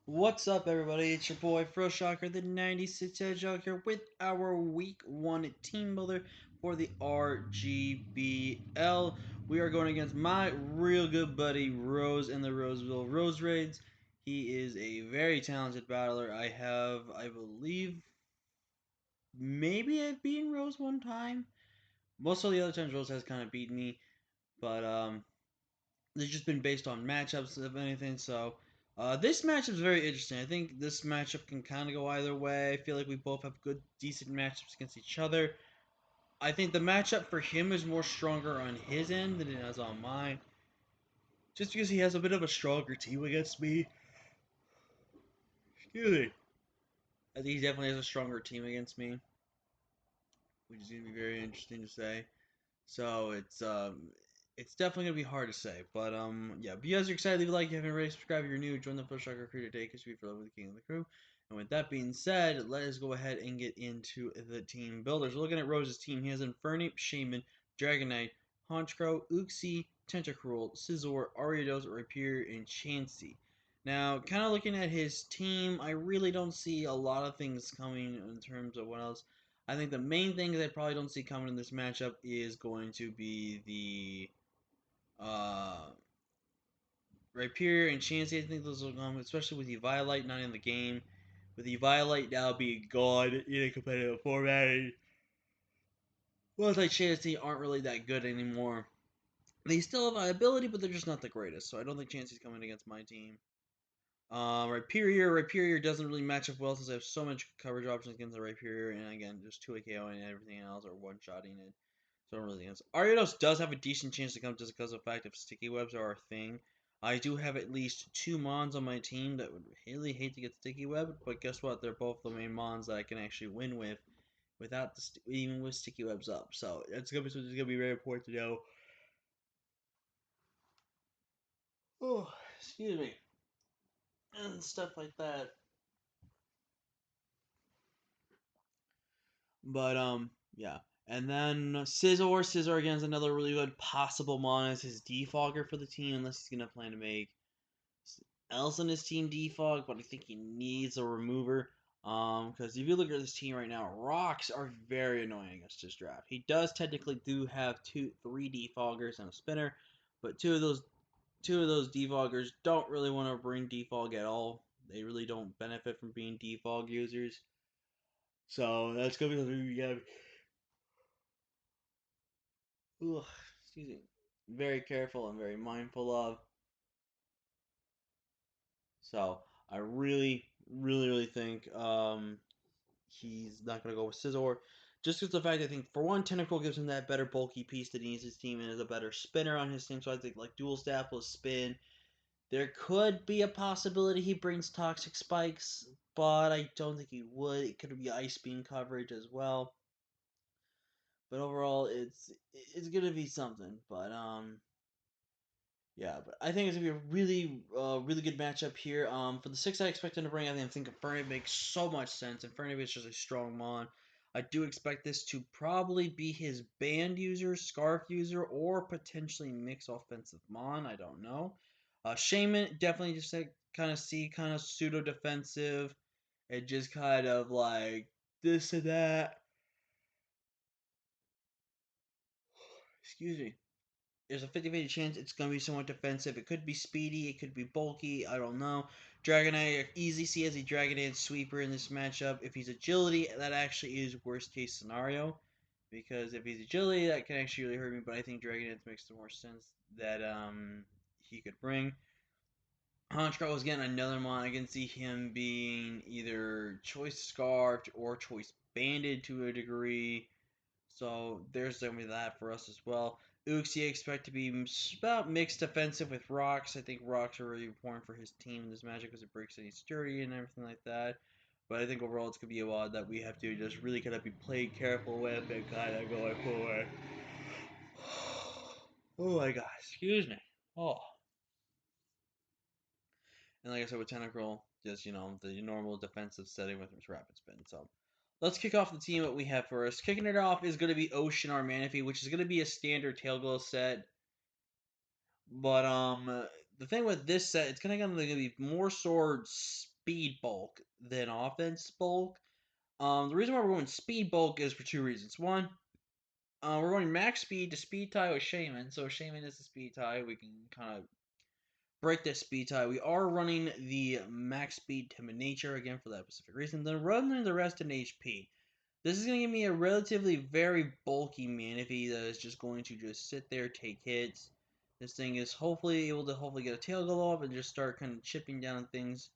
What's up, everybody? It's your boy Fro Shocker, the 96 Hedgehog here with our Week 1 Team Builder for the RGBL. We are going against my real good buddy Rose in the Roseville Rose Raids. He is a very talented battler. I believe, maybe I've beaten Rose one time. Most of the other times Rose has kind of beaten me, but it's just been based on matchups, if anything. So this matchup is very interesting. I think this matchup can kind of go either way. I feel like we both have good, decent matchups against each other. I think the matchup for him is more stronger on his end than it is on mine, just because he has a bit of a stronger team against me. Excuse me. I think he definitely has a stronger team against me, which is gonna be very interesting to say. So it's definitely gonna be hard to say. But yeah. But you guys are excited, leave a like if you haven't already, subscribe if you're new, join the Push Shocker crew today because we for love with the king of the crew. And with that being said, let us go ahead and get into the team builders. We're looking at Rose's team. He has Infernape, Shaman, Dragon Knight, Honchkrow, Uxie, Tentacruel, Scizor, Ariados, Rapier, and Chansey. Now, kind of looking at his team, I really don't see a lot of things coming in terms of what else. I think the main thing that I probably don't see coming in this matchup is going to be the Rapier and Chansey. I think those will come, especially with the Violite not in the game. With the Violite now being gone in a competitive format, ones like Chansey aren't really that good anymore. They still have ability, but they're just not the greatest. So I don't think Chansey's coming against my team. Rhyperior doesn't really match up well since I have so much coverage options against the Rhyperior, and again, just 2 KO and everything else, or one-shotting it. So I don't really against. Ariados does have a decent chance to come just because of the fact if sticky webs are a thing. I do have at least 2 Mons on my team that would really hate to get sticky web, but guess what? They're both the main Mons that I can actually win with without even with sticky webs up. So it's gonna be very important to know. Oh, excuse me, and stuff like that. But yeah. And then Scizor again is another really good possible mon as his defogger for the team, unless he's gonna plan to make else on his team defog, but I think he needs a remover. Because if you look at his team right now, rocks are very annoying against his draft. He does technically do have three defoggers and a spinner, but two of those defoggers don't really want to bring defog at all. They really don't benefit from being defog users. So that's gonna be something we gotta ugh, excuse me, very careful and very mindful of. So I really think he's not gonna go with Scizor. Just because the fact I think for one, Tentacle gives him that better bulky piece that he needs his team and is a better spinner on his team. So I think like dual staff will spin. There could be a possibility he brings toxic spikes, but I don't think he would. It could be ice beam coverage as well. But overall, it's gonna be something. But yeah, but I think it's gonna be a really good matchup here. For the six I expect him to bring, I think Infernape makes so much sense. Infernape is just a strong mon. I do expect this to probably be his band user, scarf user, or potentially mix offensive mon. I don't know. Shaman definitely just like kind of pseudo defensive, and just kind of like this and that. Excuse me. There's a 50-50 chance it's going to be somewhat defensive. It could be speedy, it could be bulky, I don't know. Dragonite, easy see as a Dragonite sweeper in this matchup. If he's agility, that actually is worst case scenario. Because if he's agility, that can actually really hurt me, but I think Dragonite makes the more sense that he could bring. Honchkrow was getting another mon. I can see him being either choice scarfed or choice banded to a degree. So there's going to be that for us as well. Uxie expect to be about mixed defensive with rocks. I think rocks are really important for his team in this matchup because it breaks any sturdy and everything like that. But I think overall it's going to be a lot that we have to just really kind of be played careful with and kind of going forward. Oh my god, excuse me. Oh. And like I said with Tentacruel, just, the normal defensive setting with Rapid Spin. So let's kick off the team that we have first. Kicking it off is going to be Ocean or Manaphy, which is going to be a standard Tail Glow set. But the thing with this set, it's going to be more swords speed bulk than offense bulk. The reason why we're going speed bulk is for two reasons. One, we're going max speed to speed tie with Shaman. So Shaman is the speed tie. We can kind of break this speed tie. We are running the max speed timid nature again for that specific reason. Then running the rest in HP. This is going to give me a relatively very bulky Manaphy that is just going to just sit there, take hits. This thing is hopefully able to get a tail go off and just start kind of chipping down things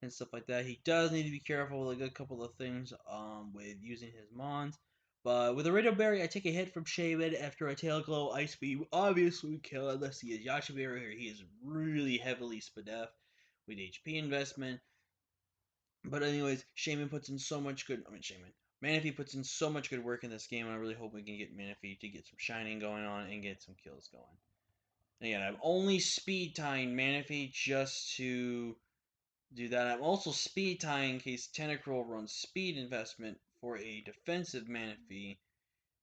and stuff like that. He does need to be careful with a good couple of things with using his Mons. But with a Radio Berry, I take a hit from Shaman after a Tail Glow Ice Beam. Obviously, we kill unless he is Yasha Berry or he is really heavily Spadef with HP investment. But anyways, Shaman puts in so much good. Manaphy puts in so much good work in this game, and I really hope we can get Manaphy to get some shining going on and get some kills going. Again, I'm only speed tying Manaphy just to do that. I'm also speed tying in case Tentacruel runs speed investment for a defensive Manaphy,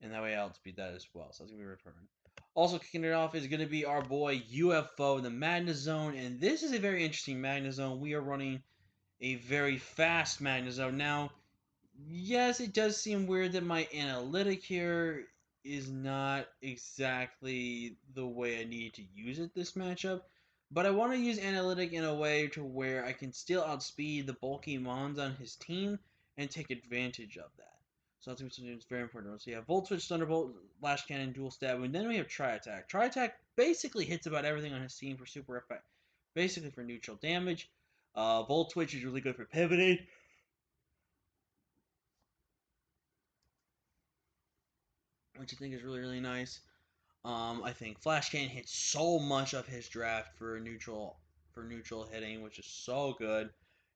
and that way I'll outspeed that as well. So that's going to be returned. Also kicking it off is going to be our boy UFO, the Madness Zone, and this is a very interesting Madness Zone. We are running a very fast Madness Zone. Now, yes, it does seem weird that my analytic here is not exactly the way I need to use it this matchup, but I want to use analytic in a way to where I can still outspeed the bulky Mons on his team and take advantage of that. So that's something that's very important. So you have Volt Switch, Thunderbolt, Flash Cannon, Dual Stab, and then we have Tri Attack. Tri Attack basically hits about everything on his team for super effect, basically for neutral damage. Volt Switch is really good for pivoting. Which I think is really, really nice. I think Flash Cannon hits so much of his draft for neutral hitting, which is so good.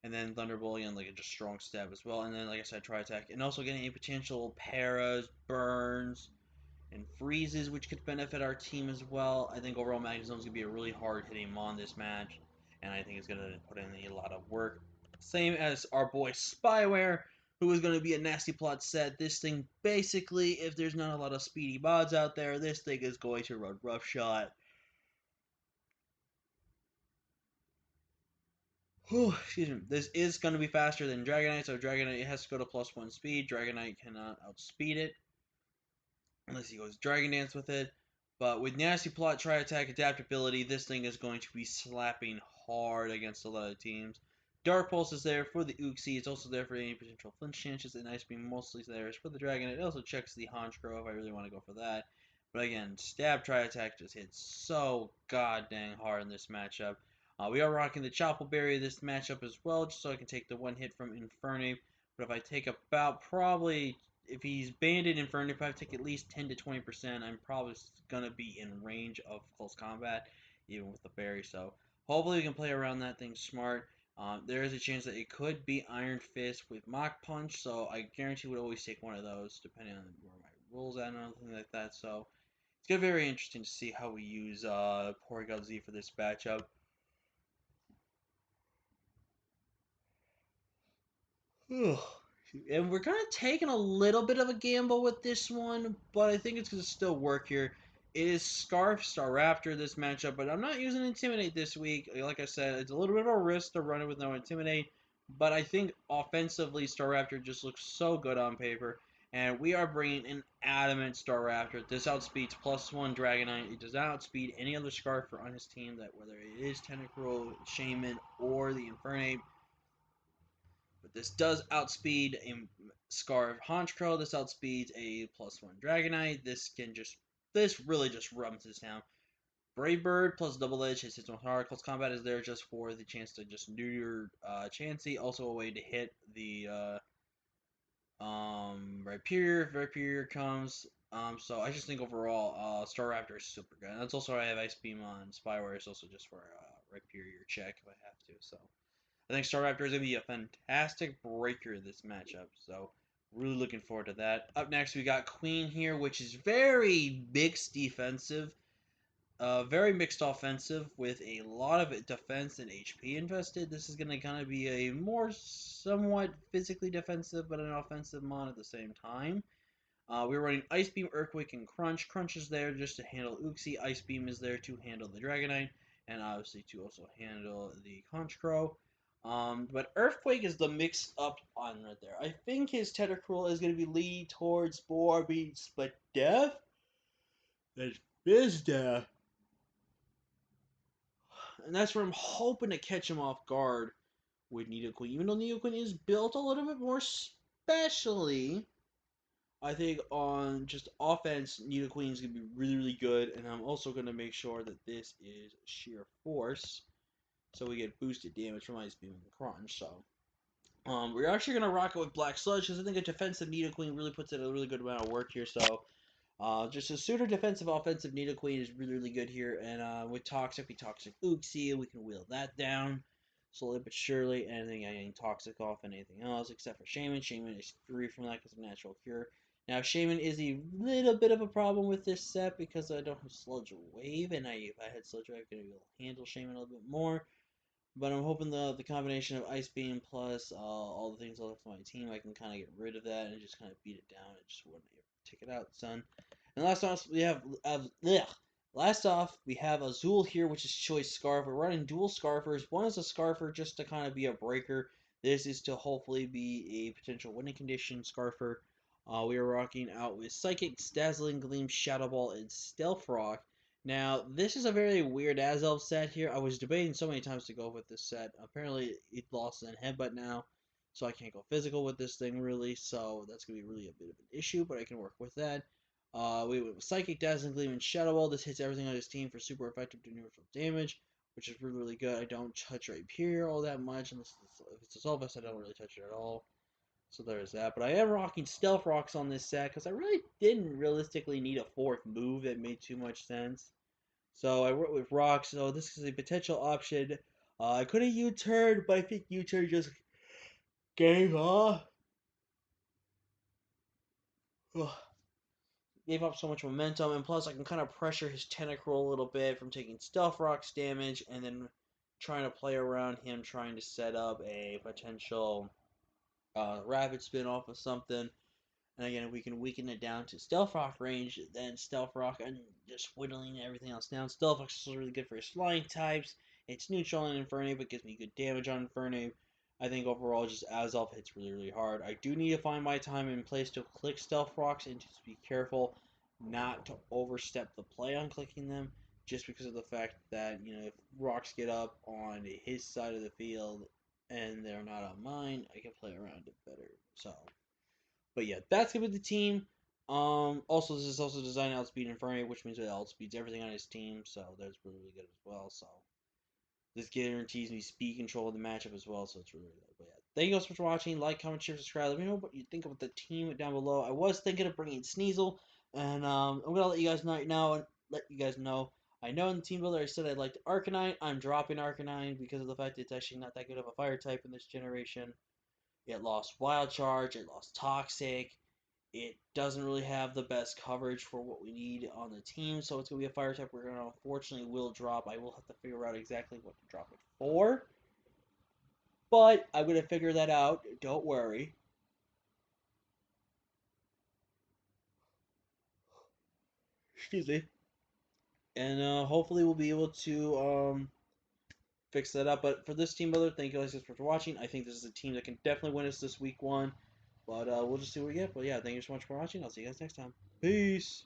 And then Thunderbolt again, like a just strong stab as well. And then, like I said, Tri Attack, and also getting a potential paras, burns, and freezes, which could benefit our team as well. I think overall Magnezone's gonna be a really hard hitting Mon this match, and I think it's gonna put in a lot of work. Same as our boy Spyware, who is gonna be a nasty plot set. This thing basically, if there's not a lot of speedy mods out there, this thing is going to run roughshod. Whew, excuse me. This is going to be faster than Dragonite, so Dragonite has to go to +1 speed. Dragonite cannot outspeed it unless he goes Dragon Dance with it. But with Nasty Plot, Tri Attack, Adaptability, this thing is going to be slapping hard against a lot of teams. Dark Pulse is there for the Uxie. It's also there for any potential flinch chances, and Ice Beam mostly there is for the Dragon. It also checks the Honchkrow if I really want to go for that. But again, Stab Tri Attack just hits so god dang hard in this matchup. We are rocking the Chople Berry this matchup as well, just so I can take the one hit from Infernape. But if I take about probably if he's banded Inferno, if I take at least 10 to 20%, I'm probably gonna be in range of close combat, even with the berry. So hopefully we can play around that thing smart. There is a chance that it could be Iron Fist with Mach Punch, so I guarantee we'd always take one of those, depending on where my rules at and everything like that. So it's gonna be very interesting to see how we use Porygon Z for this matchup. And we're kind of taking a little bit of a gamble with this one, but I think it's going to still work here. It is Scarf Staraptor this matchup, but I'm not using Intimidate this week. Like I said, it's a little bit of a risk to run it with no Intimidate, but I think offensively Staraptor just looks so good on paper. And we are bringing an adamant Staraptor. This outspeeds +1 Dragonite. It does not outspeed any other Scarfer on his team, that whether it is Tentacruel, Shaman, or the Infernape. But this does outspeed a Scar of Honchkrow. This outspeeds a +1 Dragonite. This really just runs this down. Brave Bird plus Double Edge hits most hard. Close Combat is there just for the chance to just neuter Chansey. Also a way to hit the Rhyperior if Rhyperior comes. So I just think overall Staraptor is super good. And that's also why I have Ice Beam on Spyware. It's also just for Rhyperior check if I have to. So I think Staraptor is going to be a fantastic breaker in this matchup, so really looking forward to that. Up next, we got Queen here, which is very mixed defensive, very mixed offensive with a lot of defense and HP invested. This is going to kind of be a more somewhat physically defensive, but an offensive mon at the same time. We're running Ice Beam, Earthquake, and Crunch. Crunch is there just to handle Uxie. Ice Beam is there to handle the Dragonite, and obviously to also handle the Honchkrow. But Earthquake is the mix up on right there. I think his Tentacruel is going to be lead towards more being Split Death than Fizz Death. And that's where I'm hoping to catch him off guard with Nidoqueen. Even though Nidoqueen is built a little bit more specially, I think on just offense, Nidoqueen is going to be really, really good. And I'm also going to make sure that this is Sheer Force. So we get boosted damage from Ice Beam and Crunch. So we're actually going to rock it with Black Sludge because I think a defensive Nidoqueen really puts in a really good amount of work here. So just a pseudo defensive offensive Nidoqueen is really, really good here. And with Toxic, we Toxic Uxie. We can wheel that down slowly but surely. Anything getting Toxic off and anything else except for Shaman. Shaman is free from that because of Natural Cure. Now, Shaman is a little bit of a problem with this set because I don't have Sludge Wave. And if I had Sludge Wave, I could be able to handle Shaman a little bit more. But I'm hoping the combination of Ice Beam plus all the things left on my team, I can kind of get rid of that and just kind of beat it down and just wouldn't take it out, son. And last off, we have last off we have Azul here, which is Choice Scarf. We're running dual Scarfers. One is a Scarfer just to kind of be a breaker. This is to hopefully be a potential winning condition Scarfer. We are rocking out with Psychic, Dazzling Gleam, Shadow Ball, and Stealth Rock. Now, this is a very weird Azelf set here. I was debating so many times to go with this set. Apparently, it lost in Headbutt now, so I can't go physical with this thing, really. So that's going to be really a bit of an issue, but I can work with that. We went with Psychic, Dazzling Gleam, and Shadow Ball. This hits everything on his team for super effective to neutral damage, which is really, really good. I don't touch Rhyperior all that much, unless if it's a Solvus, I don't really touch it at all. So there's that. But I am rocking Stealth Rocks on this set because I really didn't realistically need a fourth move that made too much sense. So I went with Rocks. So this is a potential option. I could have U-turned, but I think U-turn just gave off. Gave up so much momentum, and plus I can kind of pressure his Tentacruel a little bit from taking Stealth Rocks damage, and then trying to play around him, trying to set up a potential Rapid Spin off of something. And again, if we can weaken it down to Stealth Rock range, then Stealth Rock and just whittling everything else down. Stealth Rock is really good for his flying types. It's neutral on Infernape, but gives me good damage on Infernape. I think overall, just Azelf hits really, really hard. I do need to find my time and place to click Stealth Rocks and just be careful not to overstep the play on clicking them, just because of the fact that, if rocks get up on his side of the field and they're not on mine, I can play around it better. So. But yeah, that's gonna be the team. Also, this is also designed to outspeed Inferno, which means it outspeeds everything on his team, so that's really, really good as well. So this guarantees me speed control of the matchup as well, so it's really good. But yeah, thank you guys so much for watching. Like, comment, share, subscribe. Let me know what you think about the team down below. I was thinking of bringing Sneasel, and I'm gonna let you guys know right now and let you guys know. I know in the team builder I said I liked Arcanine. I'm dropping Arcanine because of the fact it's actually not that good of a fire type in this generation. It lost Wild Charge, it lost Toxic. It doesn't really have the best coverage for what we need on the team, so it's going to be a fire type we're going to unfortunately will drop. I will have to figure out exactly what to drop it for, but I'm going to figure that out. Don't worry. Excuse me. And hopefully we'll be able to fix that up. But for this team builder, thank you guys for watching. I think this is a team that can definitely win us this week one. But we'll just see what we get. But yeah, thank you so much for watching. I'll see you guys next time. Peace.